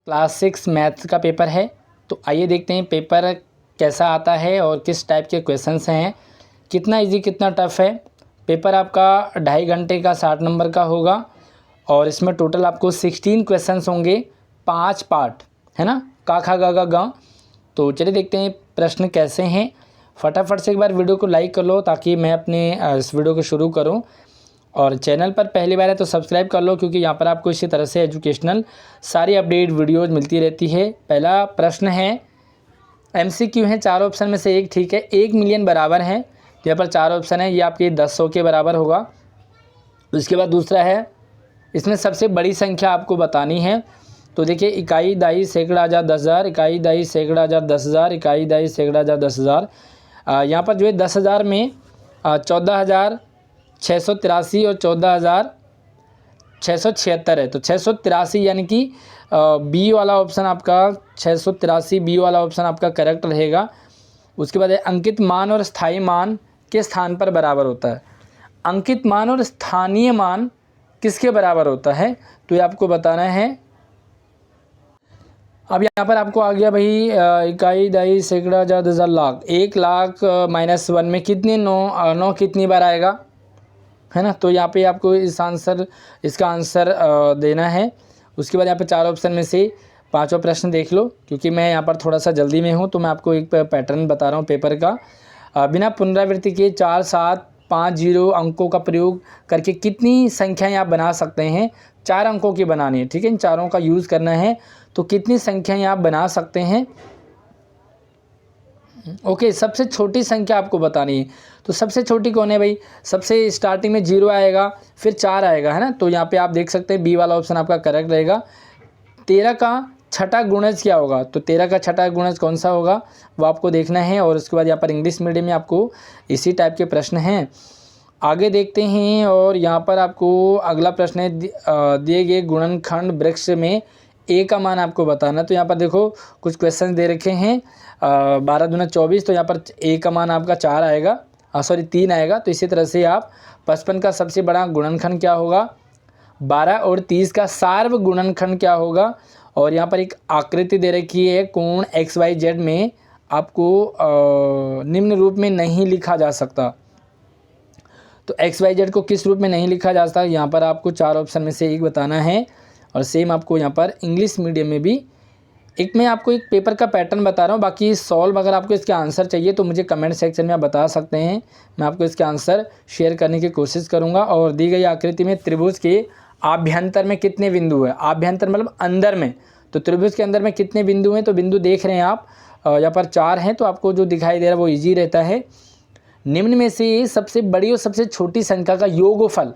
Class 6 maths का paper है। तो आइए देखते हैं पेपर कैसा आता है और किस टाइप के क्वेश्चंस हैं, कितना इजी कितना टफ़ है। पेपर आपका 2.5 घंटे का 60 नंबर का होगा और इसमें टोटल आपको 16 क्वेश्चंस होंगे, 5 पार्ट है ना, का खा गा गा गा। तो चलिए देखते हैं प्रश्न कैसे हैं। फटाफट से एक बार वीडियो को लाइक कर लो ताकि मैं अपने इस वीडियो को शुरू करूं। और चैनल पर पहली बार है तो सब्सक्राइब कर लो, क्योंकि यहाँ पर आपको इसी तरह से एजुकेशनल सारी अपडेट वीडियोज़ मिलती रहती है। पहला प्रश्न है, MCQ है, 4 ऑप्शन में से एक ठीक है। 1 मिलियन बराबर है, तो यहाँ पर 4 ऑप्शन है, ये आपके 10 के बराबर होगा। उसके बाद दूसरा है, इसमें सबसे बड़ी संख्या आपको बतानी है। तो देखिए, इकाई, दहाई, सैकड़ा, हज़ार, 10,000, इकाई, दहाई, सैकड़ा, हज़ार, 10,000, इकाई, दहाई, सैकड़ा, हज़ार, 10,000। यहाँ पर जो है 10,000 में 14,683 और 14,676 है। तो 683 यानी कि बी वाला ऑप्शन आपका 683 बी वाला ऑप्शन आपका करेक्ट रहेगा। उसके बाद है, अंकित मान और स्थायी मान के स्थान पर बराबर होता है। अंकित मान और स्थानीय मान किसके बराबर होता है, तो ये आपको बताना है। अब यहाँ पर आपको आ गया भाई, इकाई, दहाई, सैकड़ा, हज़ार, 10,000, लाख। 1 लाख -1 में कितने 9 कितनी बार आएगा, है ना। तो यहाँ पे आपको इसका आंसर देना है। उसके बाद यहाँ पे 4 ऑप्शन में से 5वां प्रश्न देख लो, क्योंकि मैं यहाँ पर थोड़ा सा जल्दी में हूँ तो मैं आपको एक पैटर्न बता रहा हूँ पेपर का। बिना पुनरावृत्ति के 4, 7, 5, 0 अंकों का प्रयोग करके कितनी संख्याएं आप बना सकते हैं। 4 अंकों की बनानी है, ठीक है, इन चारों का यूज़ करना है। तो कितनी संख्याएं आप बना सकते हैं। ओके, सबसे छोटी संख्या आपको बतानी है। तो सबसे छोटी कौन है भाई, सबसे स्टार्टिंग में 0 आएगा, फिर 4 आएगा, है ना। तो यहाँ पे आप देख सकते हैं बी वाला ऑप्शन आपका करेक्ट रहेगा। 13 का छठा गुणज क्या होगा, तो 13 का छठा गुणज कौन सा होगा वो आपको देखना है। और उसके बाद यहाँ पर इंग्लिश मीडियम में आपको इसी टाइप के प्रश्न हैं। आगे देखते हैं, और यहाँ पर आपको अगला प्रश्न है, दिए गए गुणनखंड वृक्ष में ए का मान आपको बताना। तो यहाँ पर देखो कुछ क्वेश्चन दे रखे हैं। 12 दूना 24, तो यहाँ पर ए का मान आपका 4 आएगा, 3 आएगा। तो इसी तरह से आप 55 का सबसे बड़ा गुणनखंड क्या होगा, 12, और 30 का सार्व गुणनखंड क्या होगा। और यहाँ पर एक आकृति दे रखी है, कोण XYZ में आपको निम्न रूप में नहीं लिखा जा सकता। तो XYZ को किस रूप में नहीं लिखा जा सकता, यहाँ पर आपको 4 ऑप्शन में से एक बताना है। और सेम आपको यहाँ पर इंग्लिश मीडियम में भी एक, मैं आपको एक पेपर का पैटर्न बता रहा हूँ। बाकी सॉल्व अगर आपको इसके आंसर चाहिए तो मुझे कमेंट सेक्शन में आप बता सकते हैं, मैं आपको इसके आंसर शेयर करने की कोशिश करूँगा। और दी गई आकृति में त्रिभुज के आभ्यंतर में कितने बिंदु है, आभ्यंतर मतलब अंदर में। तो त्रिभुज के अंदर में कितने बिंदु हैं, तो बिंदु देख रहे हैं आप, यहाँ पर 4 हैं। तो आपको जो दिखाई दे रहा है वो ईजी रहता है। निम्न में से सबसे बड़ी और सबसे छोटी संख्या का योगफल,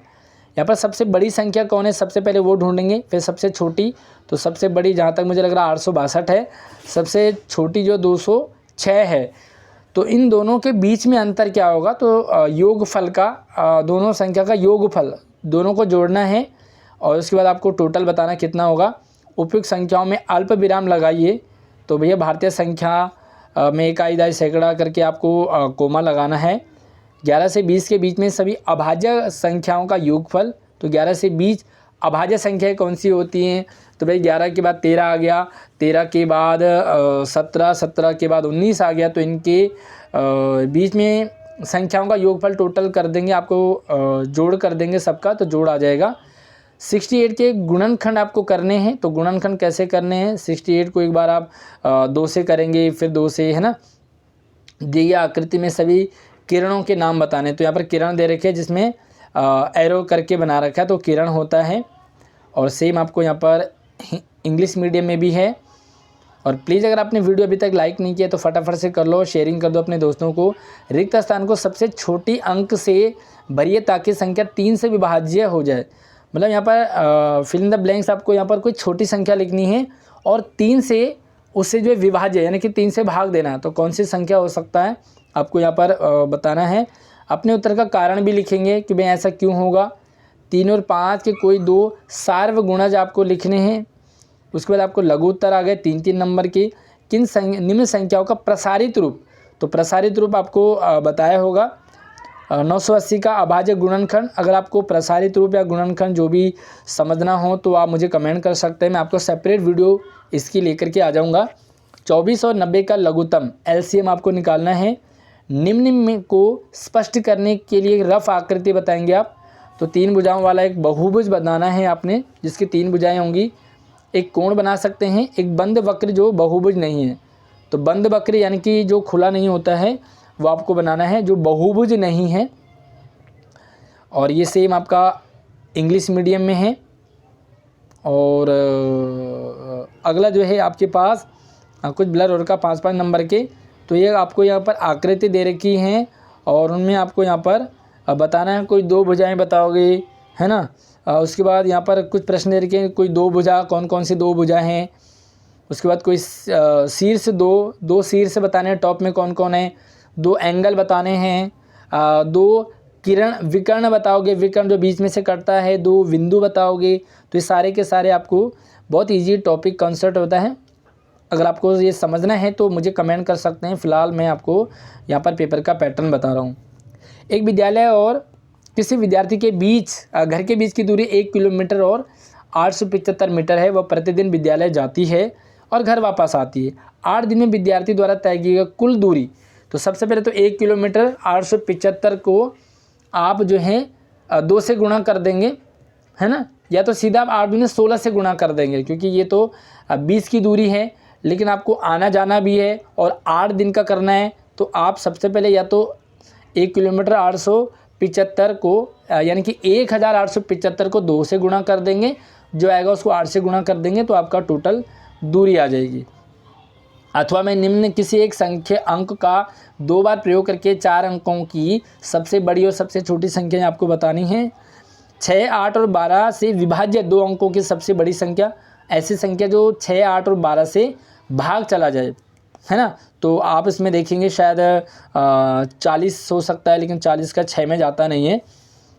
यहाँ पर सबसे बड़ी संख्या कौन है, सबसे पहले वो ढूंढेंगे, फिर सबसे छोटी। तो सबसे बड़ी जहाँ तक मुझे लग रहा है 862 है, सबसे छोटी जो 206 है। तो इन दोनों के बीच में अंतर क्या होगा, तो योगफल का, दोनों संख्या का योगफल, दोनों को जोड़ना है। और उसके बाद आपको टोटल बताना कितना होगा। उपयुक्त संख्याओं में अल्प विराम लगाइए। तो भैया भारतीय संख्या में इकाई, दहाई, सैकड़ा करके आपको कोमा लगाना है। 11 से 20 के बीच में सभी अभाज्य संख्याओं का योगफल। तो 11 से 20 अभाज्य संख्याएं कौन सी होती हैं, तो भाई 11 के बाद 13 आ गया, 13 के बाद 17, 17 के बाद 19 आ गया। तो इनके बीच में संख्याओं का योगफल टोटल कर देंगे, आपको जोड़ कर देंगे सबका, तो जोड़ आ जाएगा। 68 के गुणनखंड आपको करने हैं। तो गुणनखंड कैसे करने हैं, 68 को एक बार आप 2 से करेंगे, फिर 2 से, है ना। दी गई आकृति में सभी किरणों के नाम बताने। तो यहाँ पर किरण दे रखे हैं जिसमें एरो करके बना रखा है, तो किरण होता है। और सेम आपको यहाँ पर इंग्लिश मीडियम में भी है। और प्लीज़ अगर आपने वीडियो अभी तक लाइक नहीं किया तो फटाफट से कर लो, शेयरिंग कर दो अपने दोस्तों को। रिक्त स्थान को सबसे छोटी अंक से भरिए ताकि संख्या 3 से विभाज्य हो जाए। मतलब यहाँ पर फिल इन द ब्लैंक्स, आपको यहाँ पर कोई छोटी संख्या लिखनी है और 3 से उससे जो है विभाज्य, यानी कि 3 से भाग देना। तो कौन सी संख्या हो सकता है आपको यहाँ पर बताना है। अपने उत्तर का कारण भी लिखेंगे कि भाई ऐसा क्यों होगा। 3 और 5 के कोई 2 सार्वगुणज आपको लिखने हैं। उसके बाद आपको लघु उत्तर आ गए 3-3 नंबर के। निम्न संख्याओं का प्रसारित रूप, तो प्रसारित रूप आपको बताया होगा। 980 का अभाज्य गुणनखंड, अगर आपको प्रसारित रूप या गुणनखंड जो भी समझना हो तो आप मुझे कमेंट कर सकते हैं, मैं आपको सेपरेट वीडियो इसकी लेकर के आ जाऊंगा। 24 और 90 का लघुत्तम एलसीएम आपको निकालना है। निम्न में को स्पष्ट करने के लिए रफ आकृति बताएंगे आप। तो 3 भुजाओं वाला एक बहुभुज बनाना है आपने, जिसकी 3 भुजाएं होंगी। एक कोण बना सकते हैं, एक बंद वक्र जो बहुभुज नहीं है। तो बंद वक्र यानी कि जो खुला नहीं होता है वो आपको बनाना है, जो बहुभुज नहीं है। और ये सेम आपका इंग्लिश मीडियम में है। और अगला जो है आपके पास कुछ ब्लर और का 5-5 नंबर के, तो ये आपको यहाँ पर आकृति दे रखी हैं और उनमें आपको यहाँ पर बताना है। कोई 2 भुजाएं बताओगे, है ना। उसके बाद यहाँ पर कुछ प्रश्न दे रखे हैं, कोई 2 भुजा, कौन कौन सी 2 भुजा हैं। उसके बाद कोई शीर्ष 2 शीर्ष बताने हैं, टॉप में कौन कौन है। 2 एंगल बताने हैं। 2 किरण विकर्ण बताओगे, विकर्ण जो बीच में से कटता है। 2 बिंदु बताओगे। तो ये सारे के सारे आपको बहुत ईजी टॉपिक कॉन्सेप्ट होता है। अगर आपको ये समझना है तो मुझे कमेंट कर सकते हैं। फ़िलहाल मैं आपको यहाँ पर पेपर का पैटर्न बता रहा हूँ। एक विद्यालय और किसी विद्यार्थी के बीच घर के बीच की दूरी 1 किलोमीटर और 875 मीटर है। वह प्रतिदिन विद्यालय जाती है और घर वापस आती है। 8 दिन में विद्यार्थी द्वारा तय की गई कुल दूरी। तो सबसे पहले तो 1 किलोमीटर 875 को आप जो है 2 से गुणा कर देंगे, है ना। या तो सीधा आप 8 दूनी 16 से गुणा कर देंगे, क्योंकि ये तो 20 की दूरी है, लेकिन आपको आना जाना भी है और 8 दिन का करना है। तो आप सबसे पहले या तो 1 किलोमीटर 875 को यानी कि 1875 को 2 से गुणा कर देंगे, जो आएगा उसको 8 से गुणा कर देंगे, तो आपका टोटल दूरी आ जाएगी। अथवा मैं निम्न किसी एक संख्या अंक का 2 बार प्रयोग करके 4 अंकों की सबसे बड़ी और सबसे छोटी संख्या आपको बतानी है। 6, 8 और 12 से विभाज्य 2 अंकों की सबसे बड़ी संख्या, ऐसी संख्या जो 6, 8 और 12 से भाग चला जाए, है ना। तो आप इसमें देखेंगे शायद 40 हो सकता है, लेकिन 40 का 6 में जाता नहीं है,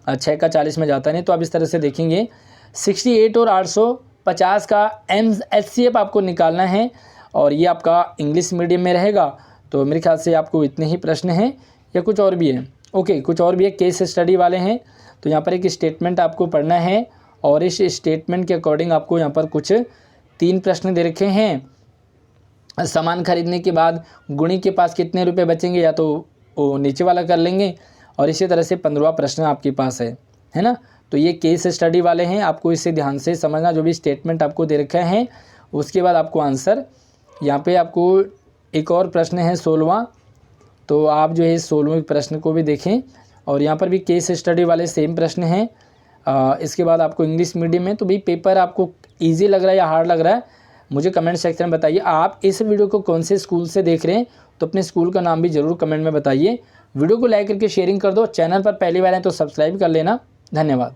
6 का 40 में जाता नहीं। तो आप इस तरह से देखेंगे। 68 और 850 का HCF आपको निकालना है और ये आपका इंग्लिश मीडियम में रहेगा। तो मेरे ख्याल से आपको इतने ही प्रश्न हैं या कुछ और भी है। ओके, कुछ और भी है, केस स्टडी वाले हैं। तो यहाँ पर एक स्टेटमेंट आपको पढ़ना है और इस स्टेटमेंट के अकॉर्डिंग आपको यहाँ पर कुछ 3 प्रश्न दे रखे हैं। सामान खरीदने के बाद गुणी के पास कितने रुपए बचेंगे, या तो वो नीचे वाला कर लेंगे। और इसी तरह से 15वां प्रश्न आपके पास है ना। तो ये केस स्टडी वाले हैं, आपको इसे ध्यान से समझना। जो भी स्टेटमेंट आपको दे रखे हैं उसके बाद आपको आंसर। यहाँ पे आपको एक और प्रश्न है 16वां, तो आप जो है 16वें प्रश्न को भी देखें। और यहाँ पर भी केस स्टडी वाले सेम प्रश्न हैं। इसके बाद आपको इंग्लिश मीडियम में, तो भाई पेपर आपको ईजी लग रहा है या हार्ड लग रहा है, मुझे कमेंट सेक्शन में बताइए। आप इस वीडियो को कौन से स्कूल से देख रहे हैं, तो अपने स्कूल का नाम भी ज़रूर कमेंट में बताइए। वीडियो को लाइक करके शेयरिंग कर दो। चैनल पर पहली बार हैं तो सब्सक्राइब कर लेना। धन्यवाद।